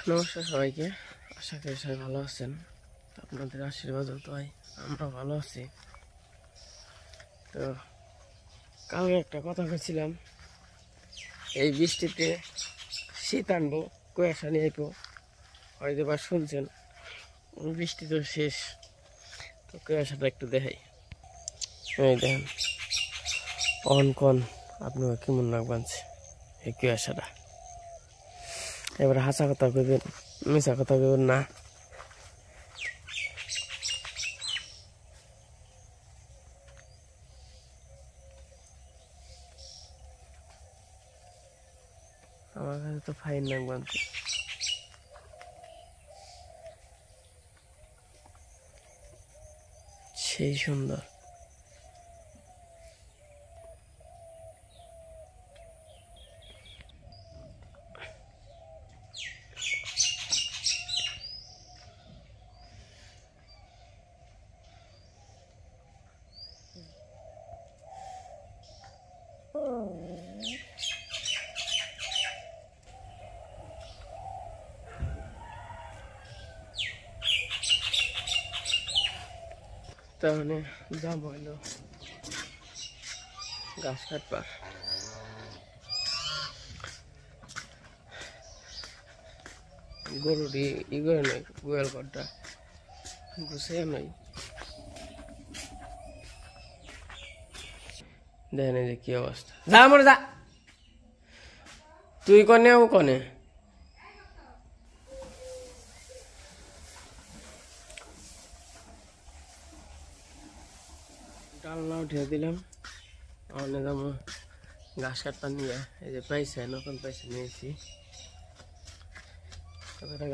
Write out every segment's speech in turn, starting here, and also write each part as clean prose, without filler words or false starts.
নমস্কার সবাইকে, আশা করি সবাই ভালো আছেন। আপনাদের আশীর্বাদ তাই আমরা ভালো আছি। তো কালকে একটা কথা বলছিলাম, এই বৃষ্টিতে শীত আনবো, কুয়াশা নিয়ে আইবো। হয়তো বা শুনছেন, বৃষ্টি তো শেষ, তো কুয়াশাটা একটু দেখাই। এই দেখেন কন কন আপনার কেমন লাগবানছে এই কুয়াশাটা। এবার হাসা কথা কইবেন, মিশা কথা কইবেন না। আমার কাছে তো ফাইন লাগবানছে। সেই সুন্দর। তাহলে যাব হইলো গাছ কাটবার। গরুটি ই করে নয়, গোয়াল ঘরটা গুছিয়ে নয়। দেখেন এই যে কি অবস্থা। যা মরে যা, তুই কনে ও কনে। ডালনা উঠিয়ে দিলাম, অনেক যাবো ঘাস কাটতে নিয়ে। এই যে পাইছে, নতুন পাইছে নিয়েছি।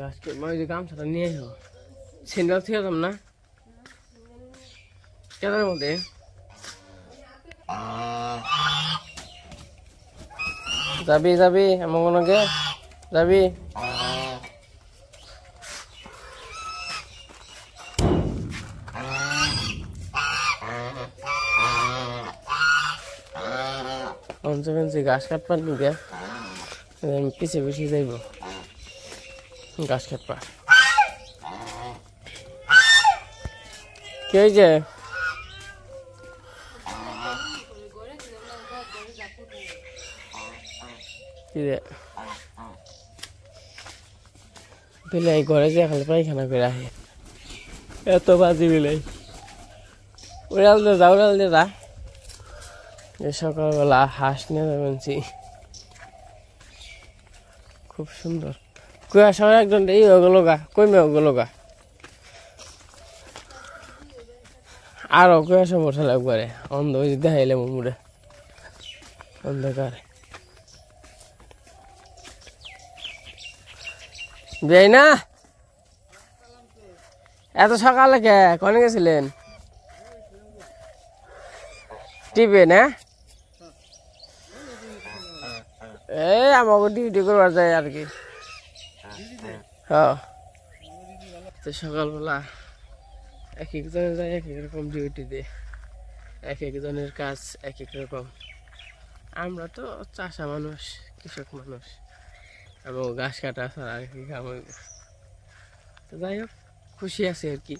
ঘাস ওই যে গামছাটা নিয়ে আইব, সিন্ডাল থেকে যাম না কেদার মধ্যে। যাবি যাবি আমার কোনকে যাবি। পঞ্চমেন্সি ঘাস কাটবার নিকে পিছিয়ে পিছিয়ে যাইব ঘাস কাটবার। কি হয়েছে? কি রে বিলাই ঘরে যে খালি পায়খানা করে আহে, এত বাজি বিলাই। উড়াল দে যা, উড়াল দে যা। সকালবেলা হাঁস নিয়ে যাবেনছি, খুব সুন্দর। কুয়াশা একজন এই ওগুলো গা কমে ওগুলো গা আরো কুয়াশা বসে একবারে অন্ধ দেখাইলে মুড়ে অন্ধকার। যাই না এত সকালে কে কনে গেছিলেন? টিপে না এই আমাকে ডিউটি করবার যায় আর কি। হ্যাঁ, তো সকালবেলা এক একজনের যায় এক এক রকম ডিউটি দিয়ে, এক একজনের কাজ এক এক রকম। আমরা তো চাষা মানুষ, কৃষক মানুষ, আমার ঘাস কাটা ছাড়া আর কি কাম হইব। তো যাই হোক, খুশি আছি আর কি,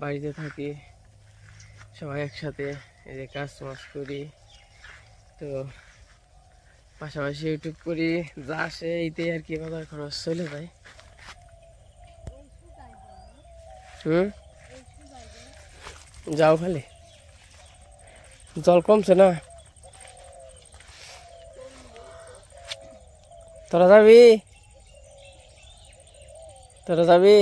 বাড়িতে থাকি সবাই একসাথে, এই যে কাজ মাছ করি। তো পাশাপাশি ইউটিউব করি, যা আসে এইতে আর কি বাজার খরচ চলে যায়। যাও খালি, জল কমছে না। তোরা যাবি, তোরা যাবি।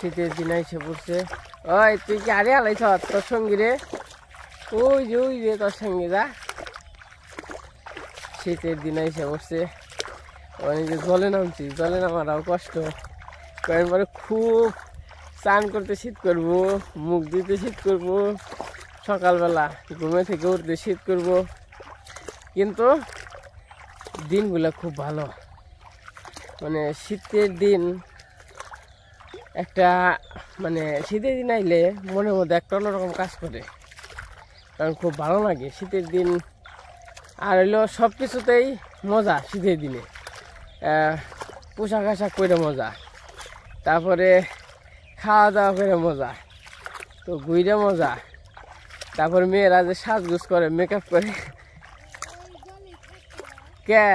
শীতের দিন এসে পড়ছে। ওই তুই কি আরে আলাইছ তোর সঙ্গী রে? ওই যে তোর সঙ্গী যা। শীতের দিন এসে পড়ছে, অনেকে জলে নামছি, জলে নামারাও কষ্ট। কয়েকবার খুব স্নান করতে শীত করব, মুখ দিতে শীত করব, সকালবেলা ঘুমে থেকে উঠতে শীত করব, কিন্তু দিনগুলো খুব ভালো। মানে শীতের দিন একটা, মানে শীতের দিন আইলে মনের মধ্যে একটা অন্যরকম কাজ করে, কারণ খুব ভালো লাগে শীতের দিন। আর হইলো সব কিছুতেই মজা শীতের দিনে, পোশাক আশাক করে মজা, তারপরে খাওয়া দাওয়া করে মজা, তো ঘুরে মজা, তারপর মেয়েরা যে সাজগোজ করে, মেকআপ করে। কে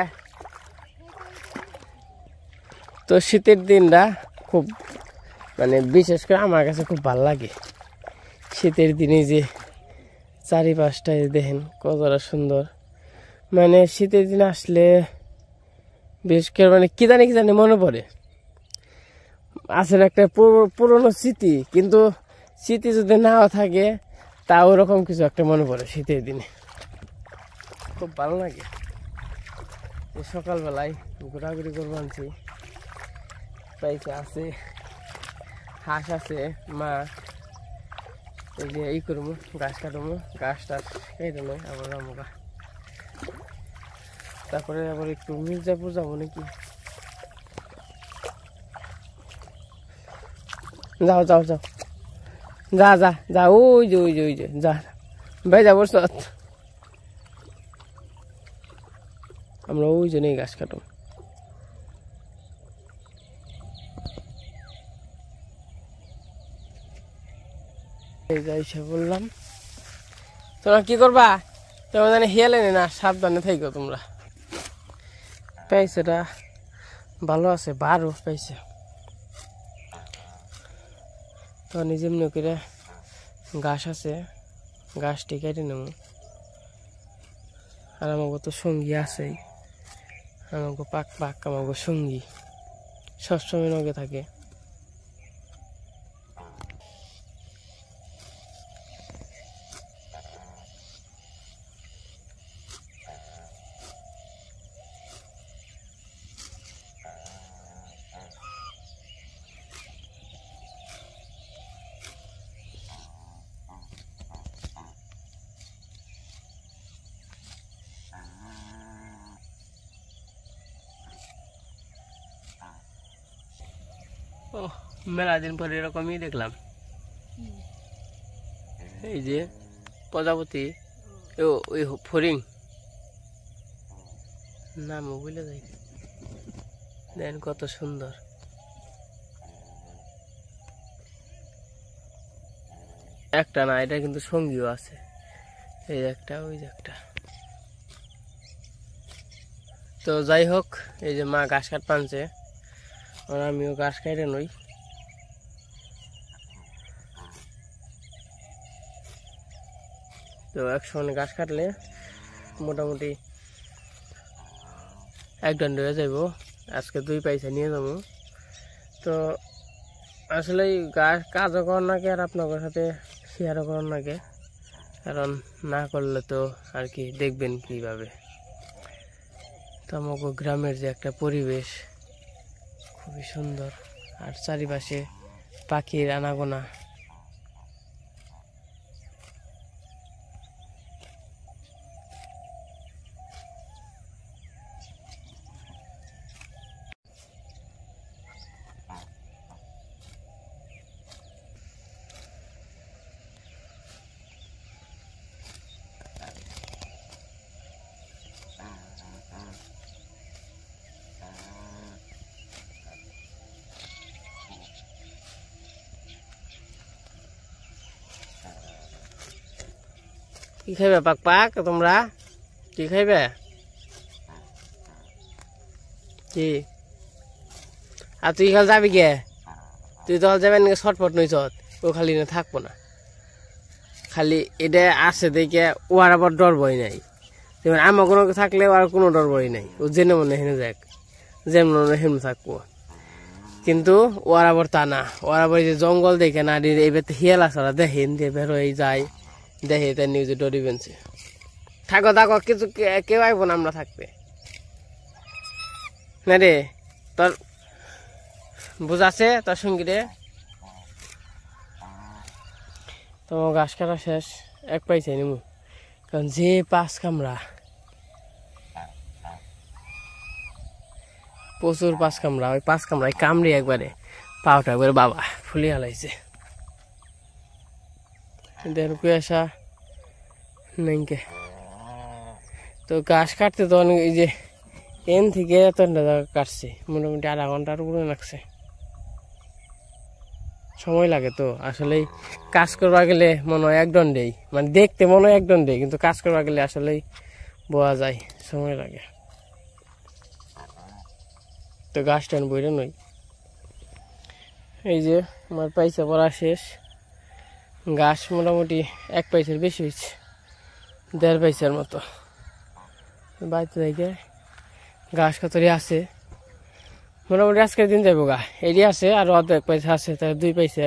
তো শীতের দিনটা খুব, মানে বিশেষ করে আমার কাছে খুব ভালো লাগে। শীতের দিনে যে চারিপাশটায় দেখেন কতটা সুন্দর, মানে শীতের দিন আসলে বিশেষ করে মানে কি জানি মনে পড়ে। আসলে একটা পুরনো স্মৃতি, কিন্তু স্মৃতি যদি নাও থাকে তা ওরকম কিছু একটা মনে পড়ে শীতের দিনে, খুব ভালো লাগে। সকালবেলায় ঘোরাঘুরি করবো আনছি, পাইছে আছে, হাঁস আছে, মা এই যে এই করবো, গাছ কাটবো, গাছ টাছ কেটে নেই আবার আমরা, তারপরে আবার একটু মির্জাপুর যাবো নাকি। যাও যাও যাও, যা যা যা, ওই যে ওই যে ওই যে যা ভাই যাবো, আমরা ওই জন্যই গাছ কাটবো। এই যাই সে বললাম, তোমরা কি করবা, তোমরা জানি হেলে না, সাবধানে থাকো তোমরা। পাইছেটা ভালো আছে, 12 পাইছে, তো নিজে এমনি করে ঘাস আছে, ঘাসটি কেটে নেব। আর আমাকে তো সঙ্গী আছেই, আমাকে পাক পাক আমাকে সঙ্গী সবসময় নগে থাকে। ও মেলা দিন পরে এরকমই দেখলাম, এই যে প্রজাপতি, ওই ফড়িং নামও বুঝলে যাই, দেখেন কত সুন্দর। একটা না, এটা কিন্তু সঙ্গীও আছে, এই একটা ওই যে একটা। তো যাই হোক, এই যে মা ঘাস কাট পানছে, আর আমিও ঘাস কাটে নই। তো একসঙ্গে ঘাস কাটলে মোটামুটি 1 দণ্ড হয়ে যাইব। আজকে 2 পয়সা নিয়ে যাবো। তো আসলে গাছ কাজও করার নাকি, আর আপনাদের সাথে শেয়ারও করার নাকি, কারণ না করলে তো আর কি দেখবেন কিভাবে। তো আমাকে গ্রামের যে একটা পরিবেশ খুবই সুন্দর, আর চারিপাশে পাখির আনাগোনা। কি খাইবে পাক পাক, তোমরা কি খাইবে? কি আর তুই খাল যাবি কে? তুই তো যাবেন ছটফট নই, ও খালি না থাকবো না, খালি এটা আছে দেখে ও আর আবার ডর ভয় নাই। যেমন আমার কোনো থাকলে আর কোনো ডর ভয় নাই, ও জেনে মনে হেনে যাক, যেমন হেমনে থাকবো। কিন্তু ওর আবার তা না, ওর আবার যে জঙ্গল দেখে না, এবার হিয়াল আসা দেখেন দিয়ে বের হয়ে যায়, দেখে তাই নিউজে ডরি বেনছে। থাকো থাকো, কিছু কেউ আইব না আমরা থাকবে। না রে তোর বুঝাছে তোর সঙ্গী রে তো ঘাস কাটা শেষ এক পাইছে নিমু কারণ যে 5 কামড়া প্রচুর 5 কামড়া ওই 5 কামড়ায় কামড়ে একবারে পাওটা একবারে বাবা ফুলে হালাইছে দেন কুয়াশা নাইকে তো ঘাস কাটতে তো অনেক এই যে এন থেকে এত কাটছে মোটামুটি আধা ঘন্টার উপরে লাগছে সময় লাগে তো আসলে কাজ করবা গেলে মনে হয় এক দণ্ডেই মানে দেখতে মনে হয় এক দণ্ডেই কিন্তু কাজ করবা গেলে আসলেই বোয়া যায় সময় লাগে তো গাছ টান বইরে নই এই যে আমার পয়সা পড়া শেষ গাছ মোটামুটি 1 পয়সার বেশি হয়েছে 1.5 পয়সার মতো বাড়িতে থেকে গাছ কতরি আছে মোটামুটি আজকের দিন যাবো গা এটি আছে আর 1 পয়সা আছে তাই 2 পয়সা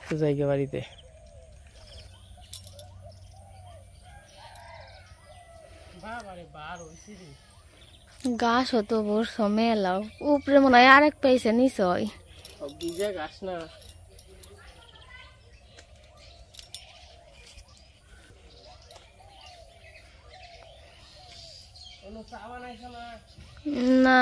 তো যাইগে বাড়িতে গাছ হতো বড় মেলা উপরে মনে হয় আরেক পয়সা নিশ্চয় ভিজে গাছ না না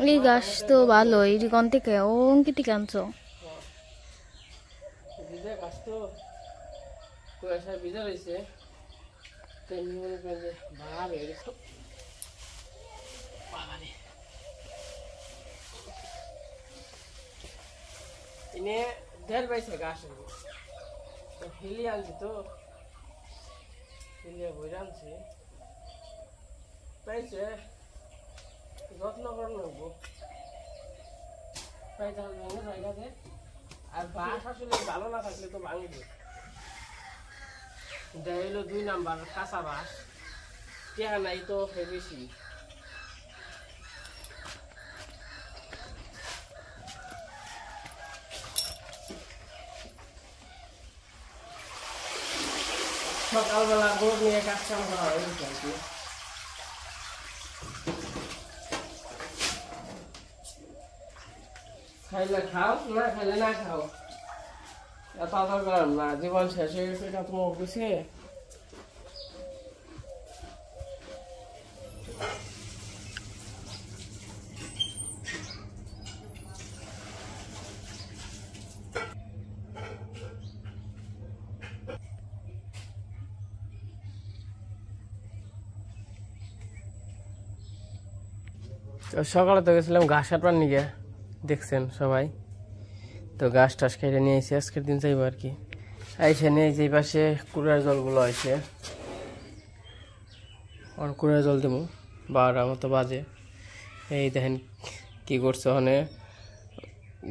এই গাছ তো ভালো এই কোন থেকে ও অঙ্কিত আনছো ভিজে গাছ তো কুয়াশা ভিজে রয়েছে তেমনি মনে করেন যে ভাড়া হয়ে গেছে এনে 1.5 পয়সা গাছ হিলি আনছি তো হিলিয়া বই আনছি পাইছে যত্ন করে নেবো পাইতে হবে জায়গাতে আর বাস আসলে ভালো না থাকলে তো ভাঙবে দেয় হলো 2 নাম্বার কাঁচা বাস টেহা নাই তো বেশি সকালবেলা গরু নিয়ে কাজ কাম করা হয় খাইলে খাও না খাইলে না খাও এত আদর করেন না জীবন শেষ হয়ে গেছে এটা তোমার বুঝে সকালে তো গেছিলাম ঘাস কাটবার নিয়ে দেখছেন সবাই তো গাছ টাছ কেটে নিয়ে এসে আজকের দিন চাইবো আর কি আইসে নিয়ে যে পাশে কুড়ার জলগুলো আছে আর কুড়ার জল দেবো 12টার মতো বাজে এই দেখেন কি করছে ওখানে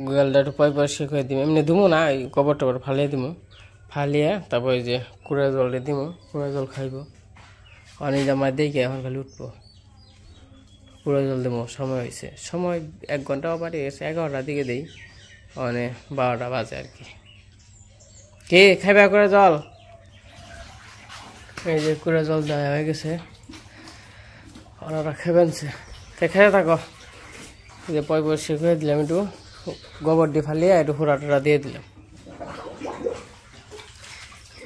গোয়ালটা একটু পরিষ্কার করে দিব এমনি দিব না ওই গোবর টবর ফালিয়ে দিব ফালিয়ে তারপরে যে কুড়ার জলটা দিব কুড়ার জল খাইব অনেক জামায় দেখে এখন খালি উঠবো কুড়ার জল দেবো সময় হয়েছে সময় 1 ঘন্টা বাড়ি গেছে 11টার দিকে দিই মানে 12টা বাজে আর কি কে খাইবা করে জল এই যে কুড়া জল দেওয়া হয়ে গেছে ওরা খেবেনছে তাই খেয়ে থাকো যে পরিষ্কার করে দিলাম একটু গোবর দিয়ে ফালিয়ে একটু হুড়া টুড়া দিয়ে দিলাম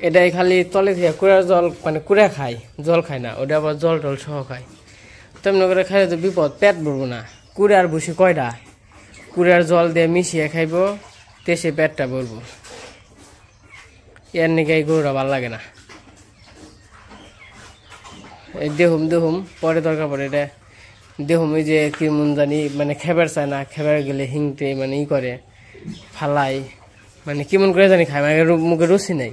এটাই খালি তলে দিয়ে কুড়ার জল মানে কুড়া খাই জল খায় না ওটা আবার জল টল সহ খায় তেমনি করে খাইলে তো বিপদ পেট ভরবো না কুড়ার ভুসি কয়টা কুড়ার জল দিয়ে মিশিয়ে খাইব তেসে পেটটা ভরবো এর নাকি এই গরুটা ভালো লাগে না এই দেহুম পরে দরকার পড়ে এটা দেহুম ওই যে কি মন জানি মানে খেবার চায় না খেবার গেলে হিংতে মানে ই করে ফালাই মানে কেমন করে জানি খায় মানে মুখে রুচি নাই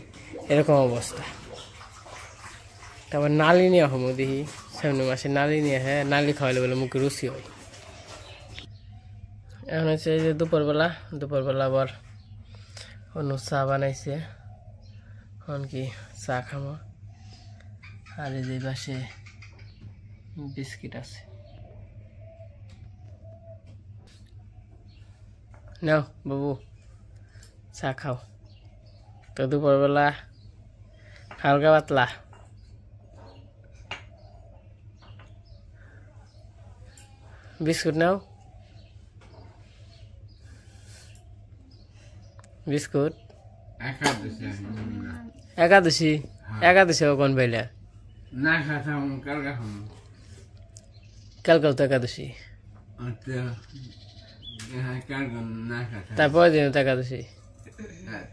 এরকম অবস্থা তারপর নালি নিয়ে হম দেখি 7 মাসে নালি নিয়ে হ্যাঁ নালি খাওয়াইলে বলে মুখে রুচি হয় এখন হচ্ছে এই যে দুপুরবেলা আবার অন্য চা বানাইছে এখন কি চা খামো আর এই যে পাশে বিস্কিট আছে নাও বাবু চা খাও তো দুপুরবেলা হালকা পাতলা বিস্কুট নাও বিস্কুট একাদশী একাদশী কোন পাইলা না খাতাম কালকে খাম কালকাল তো একাদশী কালকে না খাতাম তারপর দিন তো একাদশী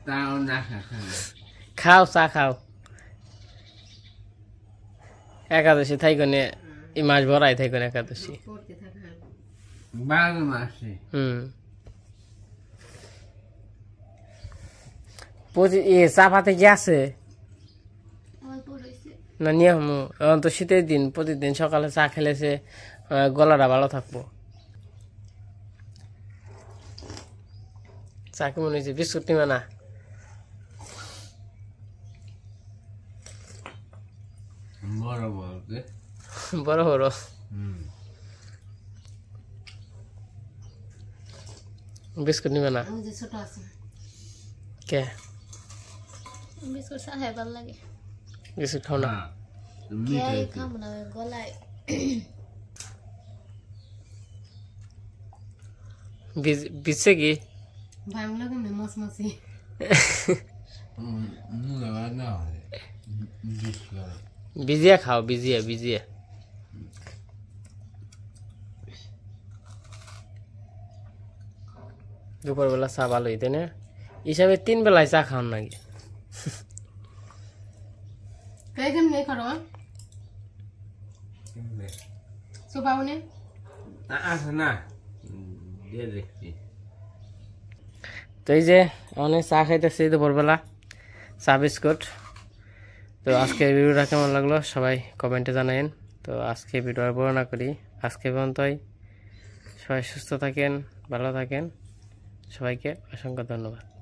তাও না খাতাম খাও চা খাও একাদশী থাই কোনে এই মাস ভরাই থাই কোনে একাদশী 12 মাসে চা পাতে কি আছে না নিয়ে হমু এখন তো শীতের দিন প্রতিদিন সকালে চা খেলেছে গলাটা ভালো থাকবো চা কেমন হয়েছে বিস্কুট নিবে না বড় বড় বড় বড় বিস্কুট নিবে না কে বিস্কুট খাই ভালো লাগে বিস্কুট খাও না খাবো না গলায় বিচ্ছে কি ভাঙলো কেমন মসমসি ভিজিয়া খাও ভিজিয়া ভিজিয়া দুপুরবেলা চা ভালো হইতে না হিসাবে 3 বেলায় চা খাওয়ান নাকি কেমনে করো সুপাউনে আছে না দিয়ে দেখছি তো এই যে অনেক চা খাইতেছি দুপুরবেলা চা বিস্কুট তো আজকে ভিডিওটা কেমন লাগলো সবাই কমেন্টে জানাবেন তো আজকে ভিডিও আর বড় না করি আজকে পর্যন্তই সবাই সুস্থ থাকেন ভালো থাকেন সবাইকে অসংখ্য ধন্যবাদ